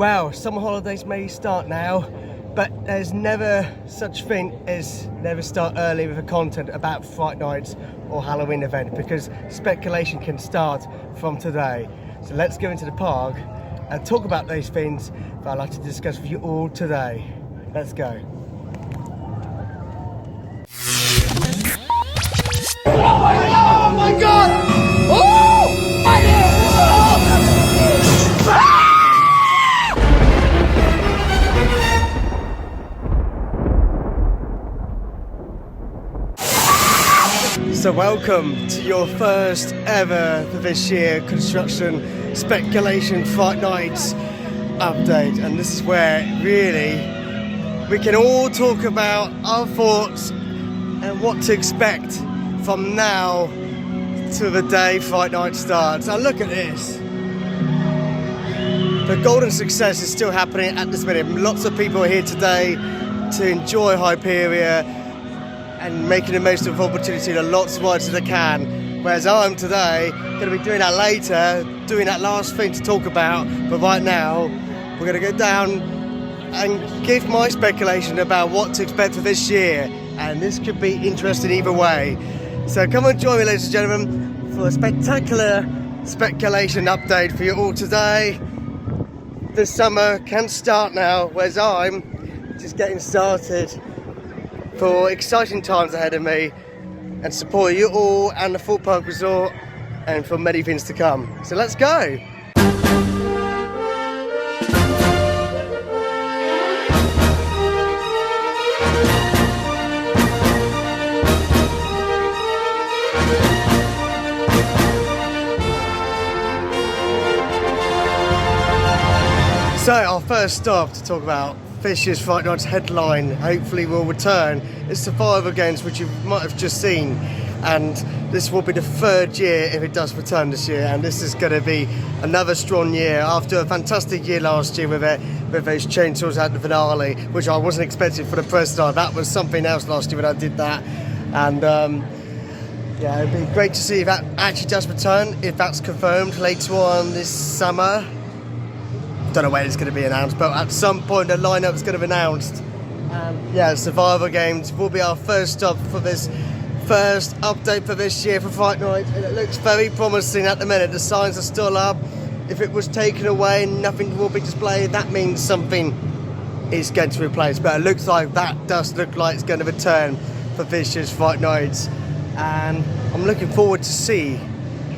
Well, summer holidays may start now, but there's never such thing as never start early with a content about Fright Nights or Halloween event, because speculation can start from today. So let's go into the park and talk about those things that I'd like to discuss with you all today. Let's go. Oh my God! Oh! My dear! So welcome to your first ever for this year construction speculation Fright Nights update, and this is where really we can all talk about our thoughts and what to expect from now to the day Fright Night starts. Now look at this. The golden success is still happening at this minute. Lots of people are here today to enjoy Hyperia and making the most of the opportunity to lots of rides as they can. Whereas I'm today going to be doing that later, doing that last thing to talk about. But right now, we're going to go down and give my speculation about what to expect for this year. And this could be interesting either way. So come and join me, ladies and gentlemen, for a spectacular speculation update for you all today. The summer can start now, whereas I'm just getting started for exciting times ahead of me, and support you all and the Thorpe Park Resort, and for many things to come. So let's go! So our first stop to talk about this year's Fright Nights headline, hopefully will return, is Survivor Games, which you might have just seen, and this will be the third year if it does return this year, and this is going to be another strong year after a fantastic year last year with those chainsaws at the finale, which I wasn't expecting for the first time. That was something else last year when I did that, and yeah, it'd be great to see if that actually does return, if that's confirmed later on this summer. Don't know when it's going to be announced, but at some point the lineup is going to be announced. Yeah, Survivor Games will be our first stop for this first update for this year for Fright Night, and it looks very promising at the minute. The signs are still up. If it was taken away and nothing will be displayed, that means something is going to replace. But it looks like that does look like it's going to return for this year's Fright Nights, and I'm looking forward to see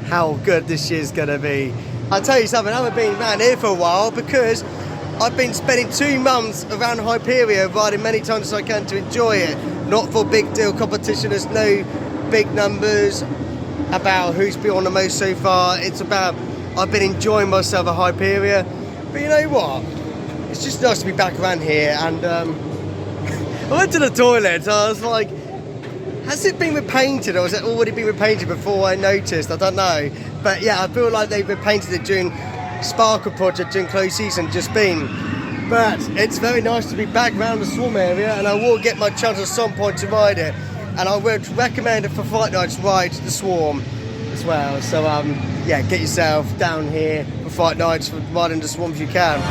how good this year's going to be. I'll tell you something, I haven't been around here for a while because I've been spending 2 months around Hyperia, riding many times as I can to enjoy it. Not for big deal competition, there's no big numbers about who's been on the most so far. It's about, I've been enjoying myself at Hyperia. But you know what? It's just nice to be back around here, and I went to the toilet, so I was like, has it been repainted, or has it already been repainted before I noticed? I don't know. But yeah, I feel like they've repainted it during Sparkle Project, during close season just been. But it's very nice to be back around the Swarm area, and I will get my chance at some point to ride it. And I would recommend it for Fright Nights, ride the Swarm as well. So yeah, get yourself down here for Fright Nights, for riding the Swarm if you can.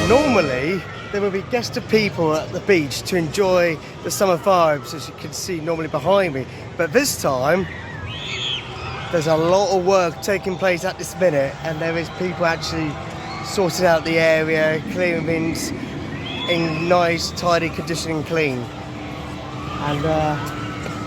Normally, there will be guests of people at the beach to enjoy the summer vibes, as you can see normally behind me. But this time, there's a lot of work taking place at this minute, and there is people actually sorting out the area, clearing things in nice, tidy condition and clean. And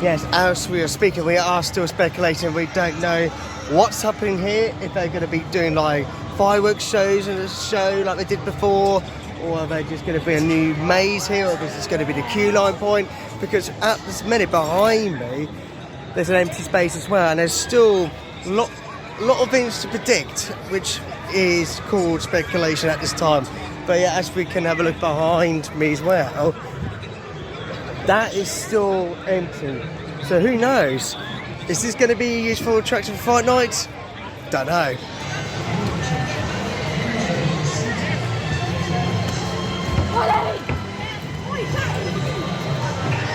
yes, as we are speaking, we are still speculating. We don't know what's happening here, if they're going to be doing like fireworks shows in a show like they did before, or are they just going to be a new maze here, or is this going to be the queue line point? Because at this minute behind me there's an empty space as well, and there's still a lot of things to predict, which is called speculation at this time. But yeah, as we can have a look behind me as well, that is still empty, so who knows? Is this going to be a useful attraction for Fright Nights? Don't know.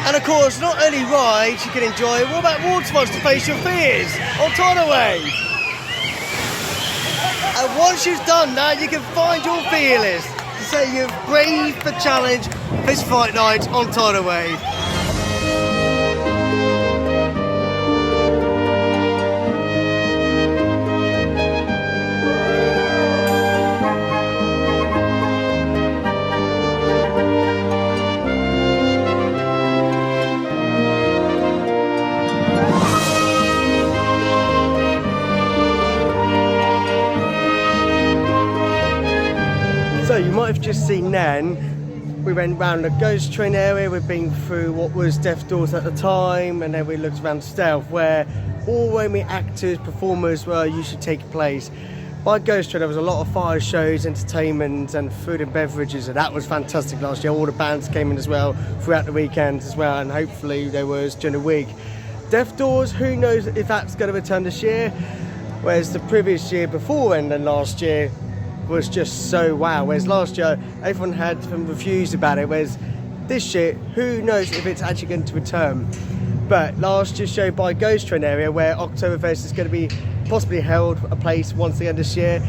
And of course, not only rides you can enjoy, what about water slides to face your fears on Tidal Wave? And once you've done that, you can find your feelings to say you've braved the challenge this Fright Night on Tidal Wave. So you might have just seen then, we went round the ghost train area, we've been through what was Death Doors at the time, and then we looked around Stealth, where all roaming actors, performers were usually taking place. By Ghost Train there was a lot of fire shows, entertainment and food and beverages, and that was fantastic last year. All the bands came in as well throughout the weekend as well, and hopefully there was during the week. Death Doors, who knows if that's going to return this year, whereas the previous year before and then last year was just so wow, whereas last year everyone had some reviews about it, whereas this year who knows if it's actually going to return. But last year's show by Ghost Train area, where Oktoberfest is going to be possibly held a place once again this year,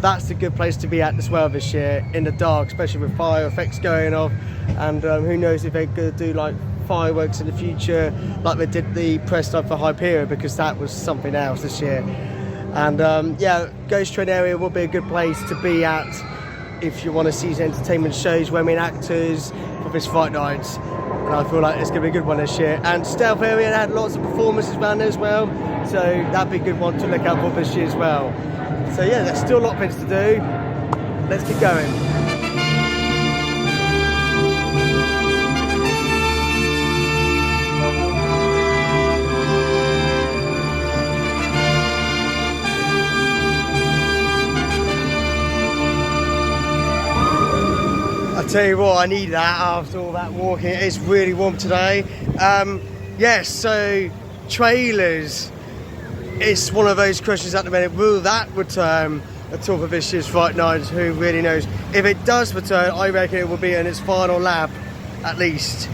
that's a good place to be at as well this year, in the dark, especially with fire effects going off, and who knows if they're going to do like fireworks in the future like they did the press night for Hyperion, because that was something else this year. And yeah, Ghost Train area will be a good place to be at if you want to see entertainment shows, women actors for this Fright Nights. And I feel like it's going to be a good one this year. And Stealth area had lots of performances around there as well, so that'd be a good one to look out for this year as well. So yeah, there's still a lot of things to do. Let's keep going. I tell you what, I need that after all that walking. It's really warm today. Yes, so trailers. It's one of those questions at the minute. Will that return at all for this year's Fright Nights? Who really knows? If it does return, I reckon it will be in its final lap, at least.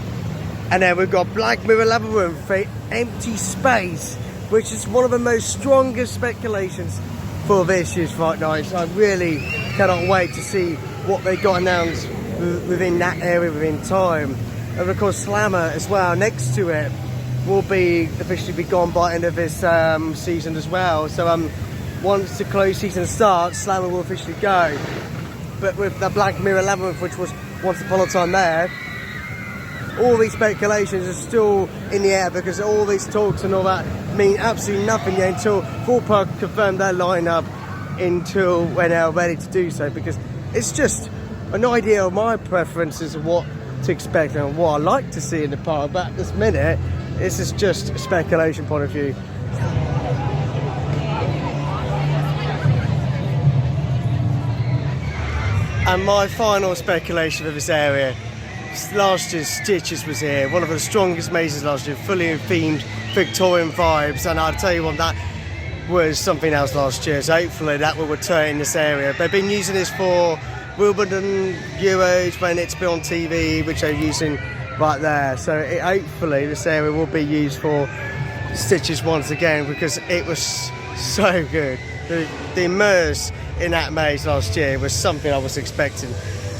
And then we've got Black Mirror Labyrinth for Empty Space, which is one of the most strongest speculations for this year's Fright Nights. I really cannot wait to see what they got announced within that area within time. And of course Slammer as well next to it will be officially be gone by end of this season as well. So once the closed season starts, Slammer will officially go. But with the Black Mirror Labyrinth, which was once upon a time there, all these speculations are still in the air, because all these talks and all that mean absolutely nothing yet until Thorpe Park confirm their lineup, until when they're ready to do so, because it's just an idea of my preferences of what to expect and what I like to see in the park. But at this minute, this is just a speculation point of view. And my final speculation of this area, last year's Stitches was here, one of the strongest mazes last year, fully themed Victorian vibes, and I'll tell you what, that was something else last year, so hopefully that will return in this area. They've been using this for Wimbledon Euros when it's been on TV, which they're using right there, so hopefully this area will be used for Stitches once again, because it was so good. The immerse in that maze last year was something I was expecting.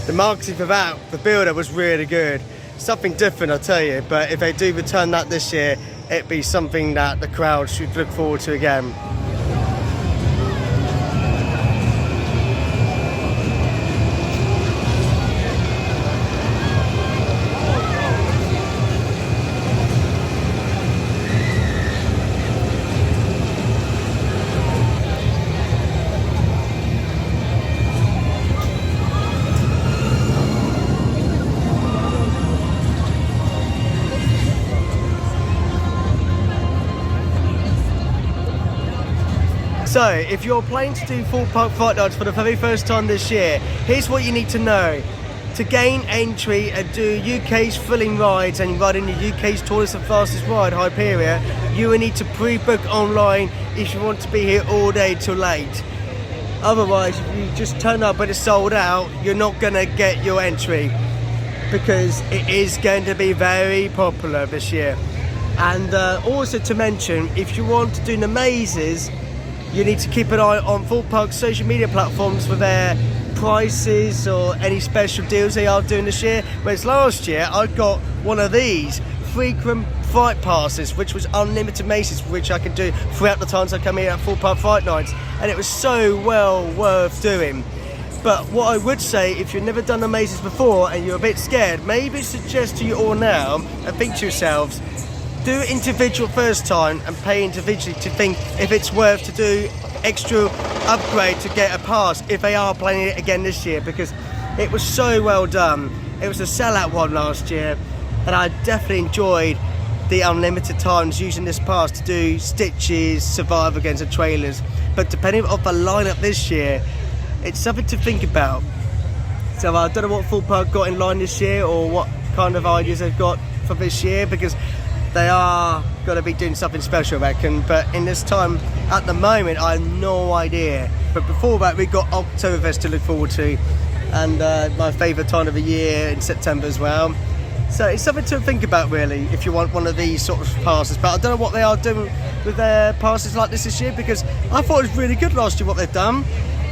The marketing for that, the build-up was really good. Something different, I'll tell you, but if they do return that this year, it'd be something that the crowd should look forward to again. So, if you're planning to do Thorpe Park Fright Nights for the very first time this year, here's what you need to know. To gain entry and do UK's thrilling rides and ride in the UK's tallest and fastest ride, Hyperion, you will need to pre-book online if you want to be here all day till late. Otherwise, if you just turn up and it's sold out, you're not going to get your entry. because it is going to be very popular this year. And also to mention, if you want to do the mazes, you need to keep an eye on Thorpe Park's social media platforms for their prices or any special deals they are doing this year. Whereas last year I got one of these frequent Fright passes, which was unlimited mazes, which I could do throughout the times I come here at Thorpe Park Fright Nights, and it was so well worth doing. But what I would say, if you've never done the mazes before and you're a bit scared, maybe suggest to you all now and think to yourselves, do individual first time and pay individually to think if it's worth to do extra upgrade to get a pass if they are planning it again this year, because it was so well done. It was a sellout one last year, and I definitely enjoyed the unlimited times using this pass to do Stitches, Survivor Games and trailers. But depending on the lineup this year, it's something to think about. So I don't know what Thorpe Park got in line this year or what kind of ideas they've got for this year, because they are going to be doing something special, I reckon. But in this time, at the moment, I have no idea. But before that, we've got Oktoberfest to look forward to, and my favourite time of the year in September as well. So it's something to think about, really, if you want one of these sort of passes. But I don't know what they are doing with their passes like this year, because I thought it was really good last year what they've done,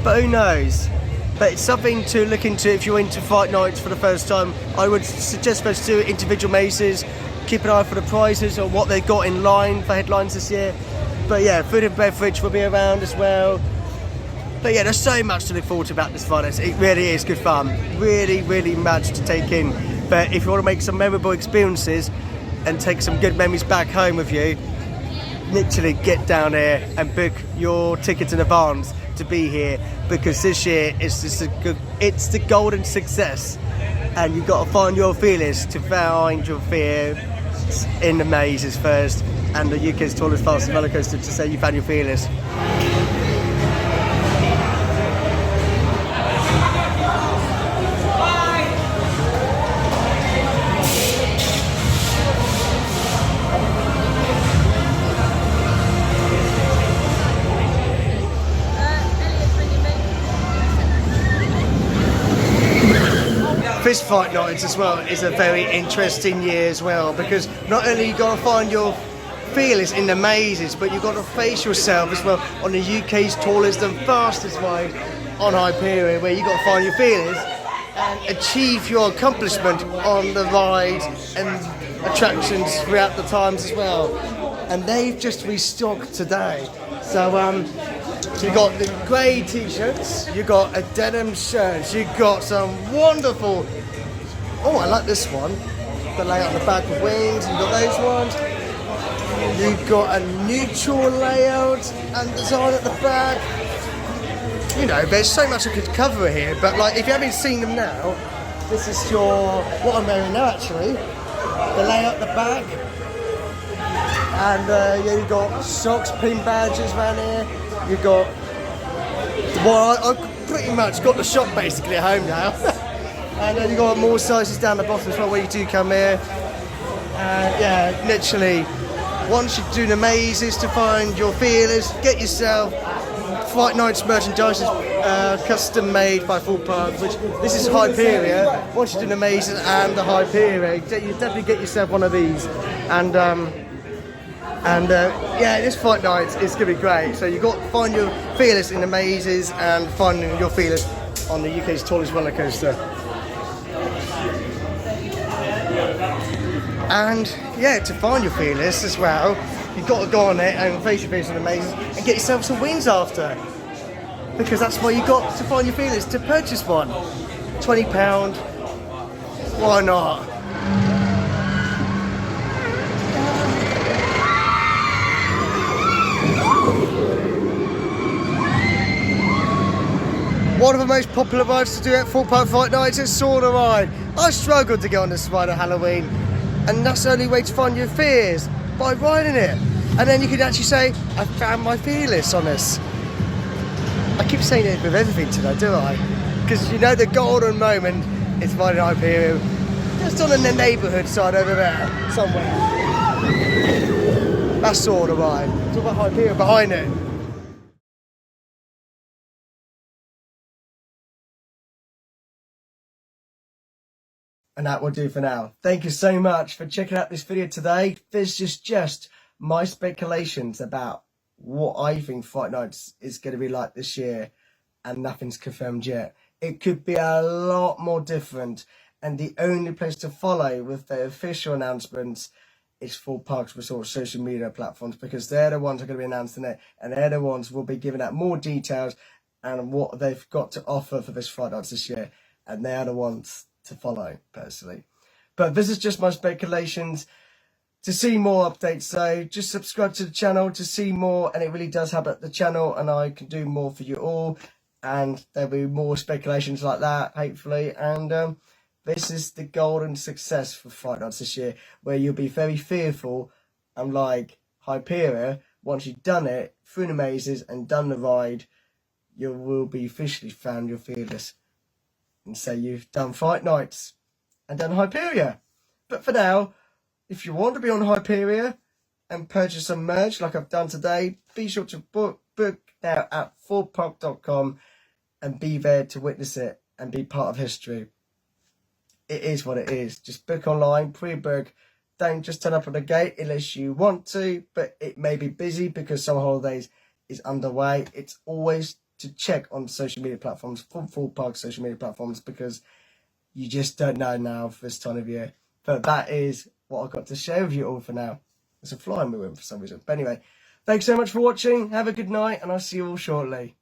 but who knows. But it's something to look into if you're into Fright Nights for the first time. I would suggest first do individual mazes, keep an eye for the prizes or what they've got in line for headlines this year. But yeah, food and beverage will be around as well. But yeah, there's so much to look forward to about this Friday. It really is good fun. Really, really much to take in. But if you want to make some memorable experiences and take some good memories back home with you, literally get down here and book your tickets in advance to be here, because this year it's just it's the golden success, and you've got to find your feelings to find your fear in the mazes first, and the UK's tallest fastest roller coaster to say you found your feelings. This Fright Nights as well is a very interesting year as well, because not only you got to find your feelings in the mazes, but you've got to face yourself as well on the UK's tallest and fastest ride on Hyperion, where you've got to find your feelings and achieve your accomplishment on the ride and attractions throughout the times as well. And they've just restocked today. So you got the grey t-shirts, you got a denim shirt, you got some wonderful, oh I like this one, the layout on the back with wings, you got those ones. You've got a neutral layout and design at the back. You know, there's so much I could cover here, but like if you haven't seen them now, this is what I'm wearing now actually. The layout at the back. And yeah, you've got socks, pin badges around here. You've got, well, I've pretty much got the shop basically at home now. And then you've got more sizes down the bottom as well where you do come here. Yeah, literally, once you do the mazes to find your feelers, get yourself Fright Nights merchandise is custom made by Thorpe Park, which this is Hyperion. Once you do the mazes and the Hyperion, you definitely get yourself one of these. And yeah, this Fright Nights is going to be great. So you've got to find your feelers in the mazes and find your feelers on the UK's tallest roller coaster. And yeah, to find your feelers as well, you've got to go on it and face your feelers in the mazes and get yourself some wings after. Because that's why you've got to find your feelers to purchase one. £20, why not? One of the most popular rides to do at Thorpe Park Fright Nights is Sauna Ride. I struggled to get on this ride at Halloween, and that's the only way to find your fears, by riding it. And then you can actually say, I found my fearless on this. I keep saying it with everything today, do I? Because you know the golden moment is finding Hyperion, just on the neighbourhood side over there, somewhere. That's Sauna Ride. Talk about Hyperion behind it. And that will do for now. Thank you so much for checking out this video today. This is just my speculations about what I think Fright Nights is going to be like this year, and nothing's confirmed yet. It could be a lot more different, and the only place to follow with the official announcements is Thorpe Park's resort social media platforms, because they're the ones who are going to be announcing it, and they're the ones who will be giving out more details and what they've got to offer for this Fright Nights this year, and they are the ones to follow personally. But this is just my speculations. To see more updates though, just subscribe to the channel to see more, and it really does help out the channel, and I can do more for you all, and there'll be more speculations like that hopefully. And this is the golden success for Fright Nights this year, where you'll be very fearful, unlike Hyperia. Once you've done it through the mazes and done the ride, you will be officially found you're fearless, and say you've done Fright Nights and done Hyperia. But for now, if you want to be on Hyperia and purchase some merch like I've done today, be sure to book now at thorpepark.com and be there to witness it and be part of history. It is what it is. Just book online, pre-book. Don't just turn up at the gate unless you want to, but it may be busy because summer holidays is underway. It's always to check on social media platforms, Thorpe Park social media platforms, because you just don't know now for this time of year. But that is what I've got to share with you all for now. There's a fly in my room for some reason. But anyway, thanks so much for watching. Have a good night, and I'll see you all shortly.